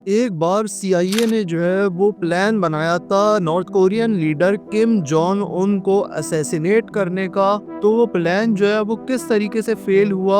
एक बार सीआईए ने जो है वो प्लान बनाया था north Korean leader Kim Jong Un को असैसिनेट करने का। तो वो प्लान जो है वो किस तरीके से फेल हुआ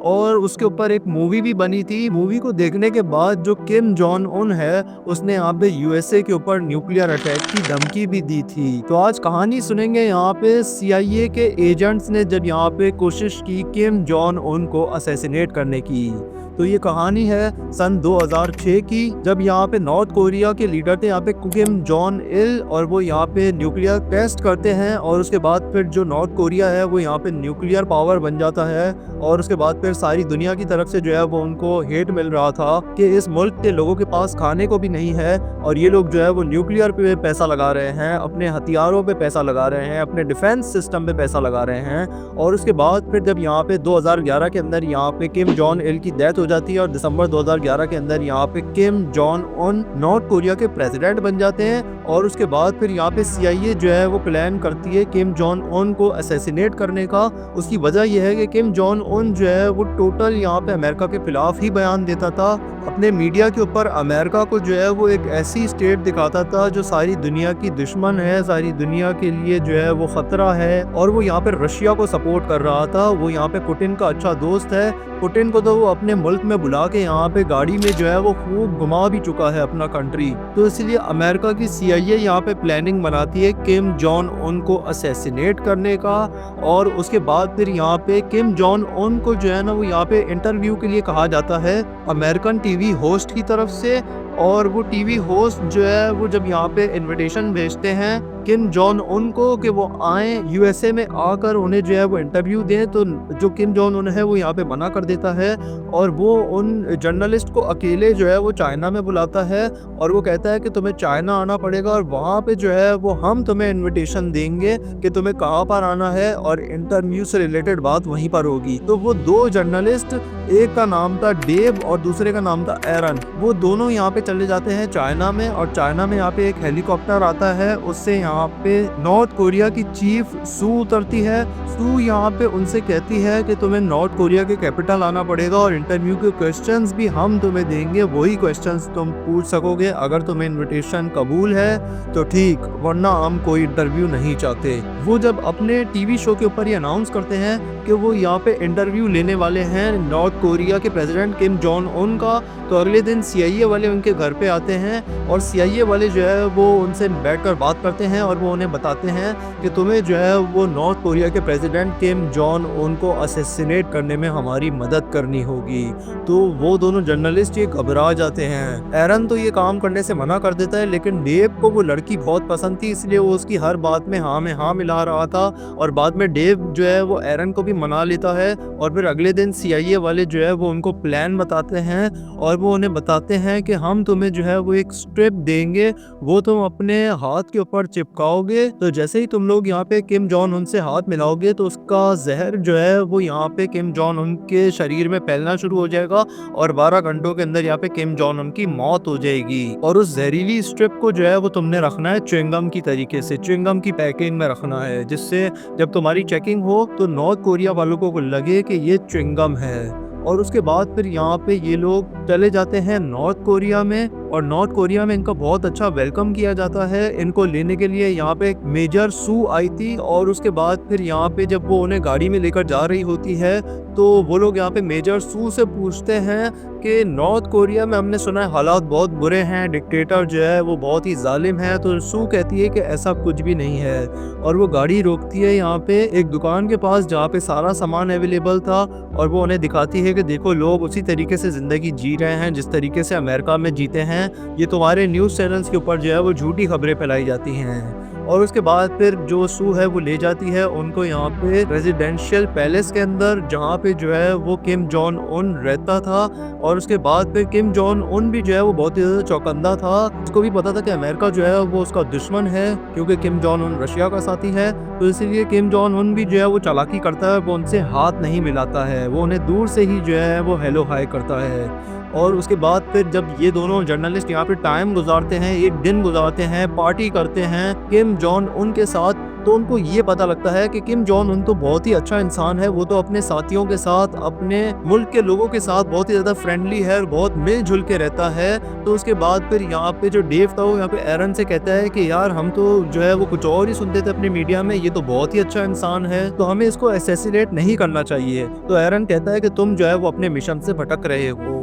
और उसके ऊपर एक मूवी भी बनी थी। मूवी को देखने के बाद जो किम जोंग उन है उसने यहाँ पे यूएसए के ऊपर न्यूक्लियर अटैक की धमकी भी दी थी। तो आज कहानी सुनेंगे यहाँ पे सीआईए के एजेंट्स ने जब यहाँ पे कोशिश की किम जोंग उन को असैसिनेट करने की। तो ये कहानी है सन 2006 की, जब यहाँ पे नॉर्थ कोरिया के लीडर थे यहाँ पे किम जोंग इल, और वो यहाँ पे न्यूक्लियर टेस्ट करते हैं और उसके बाद फिर जो नॉर्थ कोरिया है वो यहाँ पे न्यूक्लियर पावर बन जाता है। और उसके बाद फिर सारी दुनिया की तरफ से जो है वो उनको हेट मिल रहा था कि इस मुल्क के लोगों के पास खाने को भी नहीं है और ये लोग जो है वो न्यूक्लियर पे पैसा लगा रहे हैं, अपने हथियारों पे पैसा लगा रहे हैं, अपने डिफेंस सिस्टम पे पैसा लगा रहे हैं। और उसके बाद फिर जब यहाँ पे 2011 के अंदर यहाँ पे किम जोंग इल की डेथ हो जाती है और दिसंबर 2011 के अंदर यहाँ पे Kim Jong Un north Korea के प्रेसिडेंट बन जाते हैं। और उसके बाद फिर यहाँ पे सीआईए जो है वो प्लान करती है किम जोंग उन को असैसिनेट करने का। उसकी वजह यह है कि किम जोंग उन जो है वो टोटल यहाँ पे अमेरिका के खिलाफ ही बयान देता था। अपने मीडिया के ऊपर अमेरिका को जो है वो एक ऐसी स्टेट दिखाता था जो सारी दुनिया की दुश्मन है, सारी दुनिया के लिए जो है वो खतरा है। और वो यहाँ पे रशिया को सपोर्ट कर रहा था, वो यहाँ पे पुतिन का अच्छा दोस्त है। पुतिन को तो वो अपने मुल्क में बुला के यहाँ पे गाड़ी में जो है वो खूब घुमा भी चुका है अपना कंट्री। तो इसलिए अमेरिका की सीआईए यहाँ पे प्लानिंग बनाती है किम जोंग उन को असैसिनेट करने का। और उसके बाद फिर यहाँ पे किम जोंग उन को जो है ना वो यहाँ पे इंटरव्यू के लिए कहा जाता है अमेरिकन टीवी होस्ट की तरफ से। और वो टीवी होस्ट जो है वो जब यहाँ पे इनविटेशन भेजते हैं किम जोंग उन को कि वो आए यूएसए में आकर उन्हें जो है वो इंटरव्यू दें, तो जो किम जोंग उन है वो यहाँ पे मना कर देता है। और वो उन जर्नलिस्ट को अकेले जो है वो चाइना में बुलाता है और वो कहता है कि तुम्हें चाइना आना पड़ेगा और वहाँ पे जो है वो हम तुम्हें इन्विटेशन देंगे कि तुम्हें कहाँ पर आना है और इंटरव्यू से रिलेटेड बात वहीं पर होगी। तो वो दो जर्नलिस्ट, एक का नाम था डेव और दूसरे का नाम था एरन, वो दोनों यहाँ पे चले जाते हैं चाइना में। और चाइना में यहाँ पे एक हेलीकॉप्टर आता है, उससे यहाँ पे नॉर्थ कोरिया की चीफ सू उतरती है। सू यहाँ पे उनसे कहती है कि तुम्हें नॉर्थ कोरिया के कैपिटल आना पड़ेगा और इंटरव्यू के क्वेश्चंस भी हम तुम्हें देंगे, वही क्वेश्चंस तुम पूछ सकोगे। अगर तुम्हें इनविटेशन कबूल है तो ठीक, वरना हम कोई इंटरव्यू नहीं चाहते। वो जब अपने टीवी शो के ऊपर ये अनाउंस करते हैं कि वो यहाँ पे इंटरव्यू लेने वाले हैं नॉर्थ कोरिया के प्रेसिडेंट किम जोंग उन का, तो अगले दिन सीआईए वाले उनके घर पे आते हैं और सीआईए वाले जो है वो उनसे बैठकर बात करते हैं और वो उन्हें बताते हैं कि तुम्हें जो है वो नॉर्थ कोरिया के प्रेसिडेंट किम जोंग उन को असैसिनेट करने में हमारी मदद करनी होगी। तो वो दोनों जर्नलिस्ट ये घबरा जाते हैं। एरन तो ये काम करने से मना कर देता है, लेकिन डेव को वो लड़की बहुत पसंद थी, इसलिए वो उसकी हर बात में हाँ मिला रहा था। और बाद में डेव जो है वो एरन को भी मना लेता है। और फिर अगले दिन सीआईए वाले जो है वो उनको प्लान बताते हैं और वो उन्हें बताते हैं कि हम तुम्हें जो है वो एक स्ट्रिप देंगे, वो तुम अपने हाथ के ऊपर चिपकाओगे। तो जैसे ही तुम लोग यहाँ पे किम जोंग उन से हाथ मिलाओगे तो उसका जहर जो है वो यहाँ पे किम जोंग उन के शरीर में फैलना शुरू हो जाएगा और 12 घंटों के अंदर यहाँ पे किम जोंग उन की मौत हो जाएगी। और उस जहरीली स्ट्रिप को जो है वो तुमने रखना है च्युइंगम की तरीके से, च्युइंगम की पैकिंग में रखना है, जिससे जब तुम्हारी चेकिंग हो तो नॉर्थ कोरिया वालों को लगे कि ये च्युइंगम है। और उसके बाद फिर यहाँ पे ये लोग चले जाते हैं नॉर्थ कोरिया में और नॉर्थ कोरिया में इनका बहुत अच्छा वेलकम किया जाता है। इनको लेने के लिए यहाँ पे मेजर सू आई थी और उसके बाद फिर यहाँ पे जब वो उन्हें गाड़ी में लेकर जा रही होती है तो वो लोग यहाँ पे मेजर सू से पूछते हैं कि नॉर्थ कोरिया में हमने सुना है हालात बहुत बुरे हैं, डिक्टेटर जो है वो बहुत ही जालिम है। तो सू कहती है कि ऐसा कुछ भी नहीं है और वो गाड़ी रोकती है यहाँ पे एक दुकान के पास जहाँ पे सारा सामान अवेलेबल था और वो उन्हें दिखाती है कि देखो लोग उसी तरीके से जिंदगी जी रहे हैं जिस तरीके से अमेरिका में जीते हैं, ये तुम्हारे न्यूज़ चैनल्स के ऊपर जो है वो झूठी खबरें फैलाई जाती हैं। और उसके बाद फिर जो सू है वो ले जाती है उनको यहाँ पे रेजिडेंशियल पैलेस के अंदर, जहाँ पे जो है वो किम जोंग उन रहता था। और उसके बाद फिर किम जोंग उन भी जो है वो बहुत ही ज़्यादा चौकन्ना था, उसको भी पता था कि अमेरिका जो है वो उसका दुश्मन है क्योंकि किम जोंग उन रशिया का साथी है। तो इसीलिए किम जोंग उन भी जो है वो चालाकी करता है, वो उनसे हाथ नहीं मिलाता है, वो उन्हें दूर से ही जो है वो हेलो हाय करता है। और उसके बाद फिर जब ये दोनों जर्नलिस्ट यहाँ पे टाइम गुजारते हैं, एक दिन गुजारते हैं, पार्टी करते हैं किम जोंग उन के साथ, तो उनको ये पता लगता है कि किम जोंग उन तो बहुत ही अच्छा इंसान है, वो तो अपने साथियों के साथ, अपने मुल्क के लोगों के साथ बहुत ही ज़्यादा फ्रेंडली है और बहुत मिलजुल के रहता है। तो उसके बाद फिर यहाँ पे जो डेव था वो यहाँ पे एरन से कहता है कि यार हम तो जो है वो कुछ और ही सुनते थे अपने मीडिया में, ये तो बहुत ही अच्छा इंसान है, तो हमें इसको असैसिनेट नहीं करना चाहिए। तो एरन कहता है कि तुम जो है वो अपने मिशन से भटक रहे हो।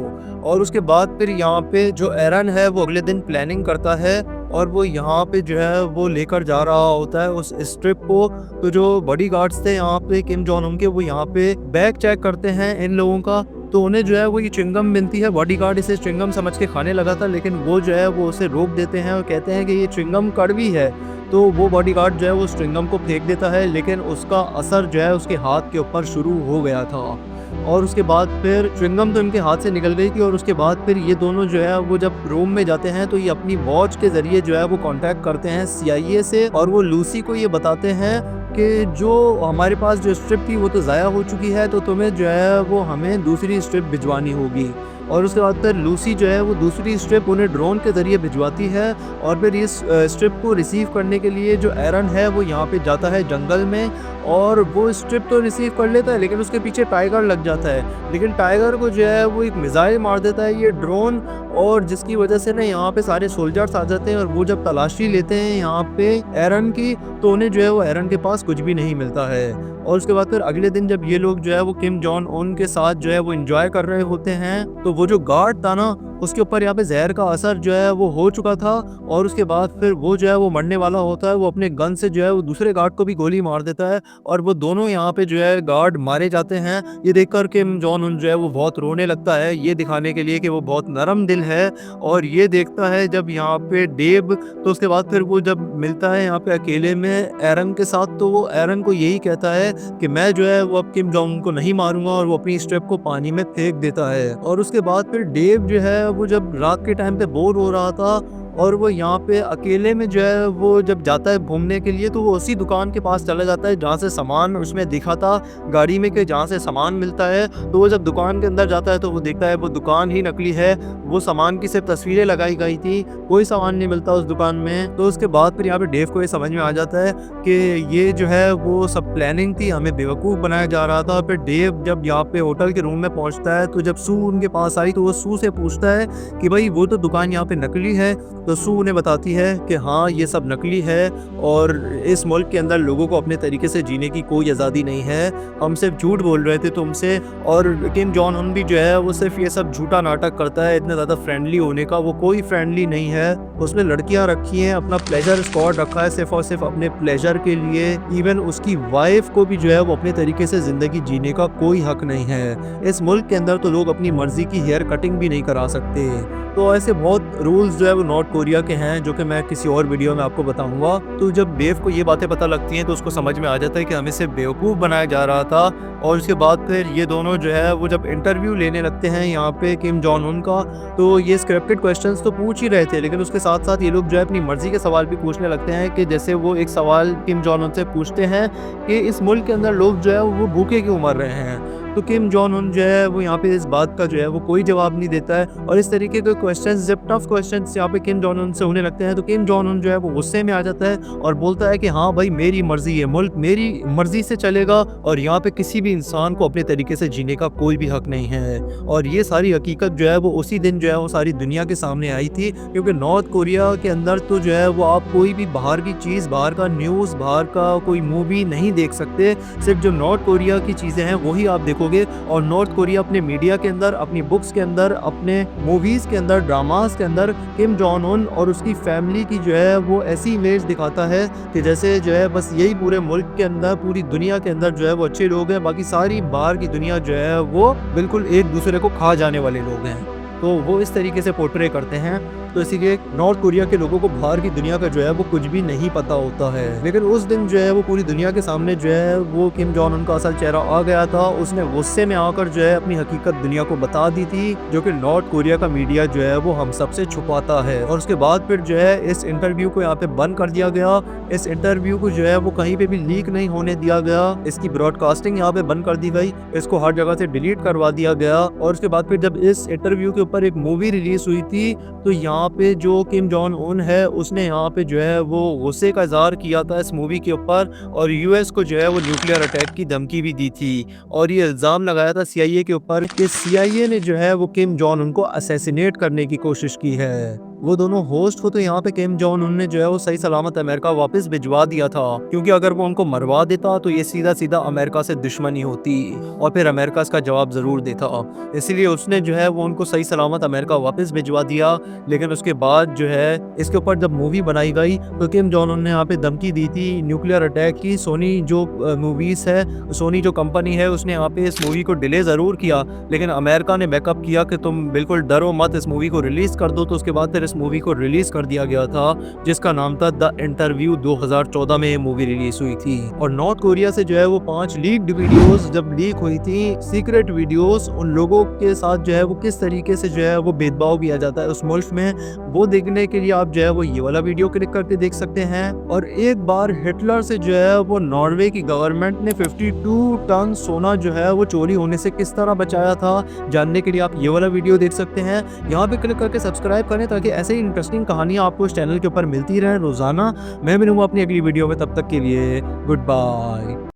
और उसके बाद फिर यहाँ पे जो एरन है वो अगले दिन प्लानिंग करता है और वो यहाँ पे जो है वो लेकर जा रहा होता है उस स्ट्रिप को। तो जो बॉडीगार्ड्स थे यहाँ पे किम जोंग उन के, वो यहाँ पे बैग चेक करते हैं इन लोगों का। तो उन्हें जो है वो ये च्युइंगम मिलती है, बॉडीगार्ड इसे च्युइंगम समझ के खाने लगा था, लेकिन वो जो है वो उसे रोक देते हैं और कहते हैं कि ये च्युइंगम कड़वी है। तो वो बॉडीगार्ड जो है वो च्युइंगम को फेंक देता है, लेकिन उसका असर जो है उसके हाथ के ऊपर शुरू हो गया था। और उसके बाद फिर च्युइंगम तो इनके हाथ से निकल गई थी। और उसके बाद फिर ये दोनों जो है वो जब रूम में जाते हैं तो ये अपनी वॉच के ज़रिए जो है वो कांटेक्ट करते हैं CIA से, और वो लूसी को ये बताते हैं कि जो हमारे पास जो स्ट्रिप थी वो तो ज़ाया हो चुकी है, तो तुम्हें जो है वो हमें दूसरी स्ट्रिप भिजवानी होगी। और उसके बाद फिर लूसी जो है वो दूसरी स्ट्रिप उन्हें ड्रोन के ज़रिए भिजवाती है। और फिर इस स्ट्रिप को रिसीव करने के लिए जो एरन है वो यहाँ पे जाता है जंगल में, और वो स्ट्रिप तो रिसीव कर लेता है, लेकिन उसके पीछे टाइगर लग जाता है। लेकिन टाइगर को जो है वो एक मिसाइल मार देता है ये ड्रोन, और जिसकी वजह से ना यहाँ पे सारे सोल्जर्स आ जाते हैं। और वो जब तलाशी लेते हैं यहाँ पे एरन की, तो उन्हें जो है वो एरन के पास कुछ भी नहीं मिलता है। और उसके बाद फिर अगले दिन जब ये लोग जो है वो किम जोंग उन के साथ जो है वो एंजॉय कर रहे होते हैं, तो वो जो गार्ड था ना उसके ऊपर यहाँ पे जहर का असर जो है वो हो चुका था। और उसके बाद फिर वो जो है वो मरने वाला होता है, वो अपने गन से जो है वो दूसरे गार्ड को भी गोली मार देता है, और वो दोनों यहाँ पे जो है गार्ड मारे जाते हैं। ये देखकर किम जोंग उन जो है वो बहुत रोने लगता है, ये दिखाने के लिए कि वो बहुत नरम दिल है। और ये देखता है जब यहाँ पे डेव, तो उसके बाद फिर वो जब मिलता है यहाँ पे अकेले में एरन के साथ, तो वो एरन को यही कहता है कि मैं जो है वो अब किम जोंग को नहीं मारूंगा, और वो अपनी स्ट्रिप को पानी में फेंक देता है। और उसके बाद फिर डेव जो है वो जब रात के टाइम पे बोर हो रहा था, और वो यहाँ पे अकेले में जो है वो जब जाता है घूमने के लिए, तो वो उसी दुकान के पास चला जाता है जहाँ से सामान उसमें दिखा था गाड़ी में कि जहाँ से सामान मिलता है। तो वो जब दुकान के अंदर जाता है तो वो देखता है वो दुकान ही नकली है, वो सामान की सिर्फ तस्वीरें लगाई गई थी, कोई सामान नहीं मिलता उस दुकान में। तो उसके बाद फिर यहाँ पे डेव को ये समझ में आ जाता है कि ये जो है वो सब प्लानिंग थी, हमें बेवकूफ़ बनाया जा रहा था। फिर डेव जब यहाँ पे होटल के रूम में पहुँचता है, तो जब सू उनके पास आई तो वो सू से पूछता है कि भाई वो तो दुकान यहाँ पे नकली है। तो सू उन्हें बताती है कि हाँ ये सब नकली है, और इस मुल्क के अंदर लोगों को अपने तरीके से जीने की कोई आज़ादी नहीं है, हम सिर्फ झूठ बोल रहे थे तुमसे। और किम जोंग उन भी जो है वो सिर्फ ये सब झूठा नाटक करता है, इतना ज़्यादा फ्रेंडली होने का, वो कोई फ्रेंडली नहीं है। उसने लड़कियां रखी हैं, अपना प्लेजर स्क्वाड रखा है सिर्फ और सिर्फ अपने प्लेजर के लिए। इवन उसकी वाइफ को भी जो है वो अपने तरीके से ज़िंदगी जीने का कोई हक नहीं है। इस मुल्क के अंदर तो लोग अपनी मर्जी की हेयर कटिंग भी नहीं करा सकते। तो ऐसे बहुत रूल्स जो है वो नॉर्थ कोरिया के हैं, जो कि मैं किसी और वीडियो में आपको बताऊंगा। तो जब डेव को ये बातें पता लगती हैं तो उसको समझ में आ जाता है कि हमें से बेवकूफ़ बनाया जा रहा था। और उसके बाद फिर ये दोनों जो है वो जब इंटरव्यू लेने लगते हैं यहाँ पे किम जोंग उन का, तो ये स्क्रिप्टेड क्वेश्चंस तो पूछ ही रहे थे, लेकिन उसके साथ साथ ये लोग जो है अपनी मर्जी के सवाल भी पूछने लगते हैं। कि जैसे वो एक सवाल किम जोंग उन से पूछते हैं कि इस मुल्क के अंदर लोग जो है वो भूखे क्यों मर रहे हैं। तो किम जोंग उन जो है वो यहाँ पे इस बात का जो है वो कोई जवाब नहीं देता है। और इस तरीके के क्वेश्चंस, जब टफ क्वेश्चंस यहाँ पे किम जोंग उन से होने लगते हैं, तो किम जोंग उन जो है वो गुस्से में आ जाता है और बोलता है कि हाँ भाई मेरी मर्जी है, मुल्क मेरी मर्जी से चलेगा, और यहाँ पे किसी भी इंसान को अपने तरीके से जीने का कोई भी हक नहीं है। और ये सारी हकीकत जो है वो उसी दिन जो है वो सारी दुनिया के सामने आई थी, क्योंकि नॉर्थ कोरिया के अंदर तो जो है वो आप कोई भी बाहर की चीज़, बाहर का न्यूज़, बाहर का कोई मूवी नहीं देख सकते। सिर्फ जो नॉर्थ कोरिया की चीज़ें हैं वही आप देखोगे। और नॉर्थ कोरिया अपने मीडिया के अंदर, अपनी बुक्स के अंदर, अपने मूवीज़ के अंदर, ड्रामास के अंदर किम जोंग उन और उसकी फैमिली की जो है वो ऐसी इमेज दिखाता है कि जैसे जो है बस यही पूरे मुल्क के अंदर, पूरी दुनिया के अंदर जो है वो अच्छे लोग हैं, बाकी सारी बाहर की दुनिया जो है वो बिल्कुल एक दूसरे को खा जाने वाले लोग हैं। तो वो इस तरीके से पोर्ट्रे करते हैं। तो इसीलिए नॉर्थ कोरिया के लोगों को बाहर की दुनिया का जो है वो कुछ भी नहीं पता होता है। लेकिन उस दिन जो है वो पूरी दुनिया के सामने जो है वो किम जोंग उन का असल चेहरा आ गया था। उसने गुस्से में आकर जो है अपनी हकीकत दुनिया को बता दी थी, जो कि नॉर्थ कोरिया का मीडिया जो है वो हम सबसे छुपाता है। और उसके बाद फिर जो है इस इंटरव्यू को यहाँ पे बंद कर दिया गया। इस इंटरव्यू को जो है वो कहीं पे भी लीक नहीं होने दिया गया। इसकी ब्रॉडकास्टिंग यहाँ पे बंद कर दी गई, इसको हर जगह से डिलीट करवा दिया गया। और उसके बाद फिर जब इस इंटरव्यू के ऊपर एक मूवी रिलीज हुई थी। तो यहाँ पे जो किम जॉन उन है उसने यहाँ पे जो है वो गुस्से का इजहार किया था इस मूवी के ऊपर और यूएस को जो है वो न्यूक्लियर अटैक की धमकी भी दी थी और ये इल्ज़ाम लगाया था सीआईए के ऊपर कि सीआईए ने जो है वो किम जॉन उन को असैसिनेट करने की कोशिश की है। वो दोनों होस्ट को तो यहाँ पे किम जॉन उन ने जो है वो सही सलामत अमेरिका वापस भिजवा दिया था, क्योंकि अगर वो उनको मरवा देता तो ये सीधा सीधा अमेरिका से दुश्मनी होती और फिर अमेरिका इसका जवाब ज़रूर देता। इसलिए उसने जो है वो उनको सही सलामत अमेरिका वापस भिजवा दिया। लेकिन उसके बाद जो है इसके ऊपर जब मूवी बनाई गई तो किम जॉन उन ने यहाँ पे धमकी दी थी न्यूक्लियर अटैक की। सोनी जो मूवीज़ है, सोनी जो कंपनी है, उसने यहाँ पे इस मूवी को डिले ज़रूर किया, लेकिन अमेरिका ने बैकअप किया कि तुम बिल्कुल डरो मत, इस मूवी को रिलीज़ कर दो। तो उसके बाद फिर इस मूवी को रिलीज़ कर दिया गया था, जिसका नाम था द इंटरव्यू। 2014 में ये मूवी रिलीज़ हुई थी। और नॉर्थ कोरिया से जो है वो 5 लीक्ड वीडियोस जब लीक हुई थी, सीक्रेट वीडियोस, उन लोगों के साथ जो है वो किस तरीके से जो है वो भेदभाव किया जाता है उस मुल्क में, वो देखने के लिए आप जो है वो ये वाला वीडियो क्लिक करके देख सकते हैं। और एक बार हिटलर से जो है वो नॉर्वे की गवर्नमेंट ने 52 टन सोना जो है वो चोरी होने से किस तरह बचाया था, जानने के लिए आप ये वाला वीडियो देख सकते हैं। यहाँ पे क्लिक करके सब्सक्राइब करें ताकि ऐसे ही इंटरेस्टिंग कहानियाँ आपको इस चैनल के ऊपर मिलती रहें रोजाना। मैं मिलूंगा अपनी अगली वीडियो में, तब तक के लिए गुड बाय।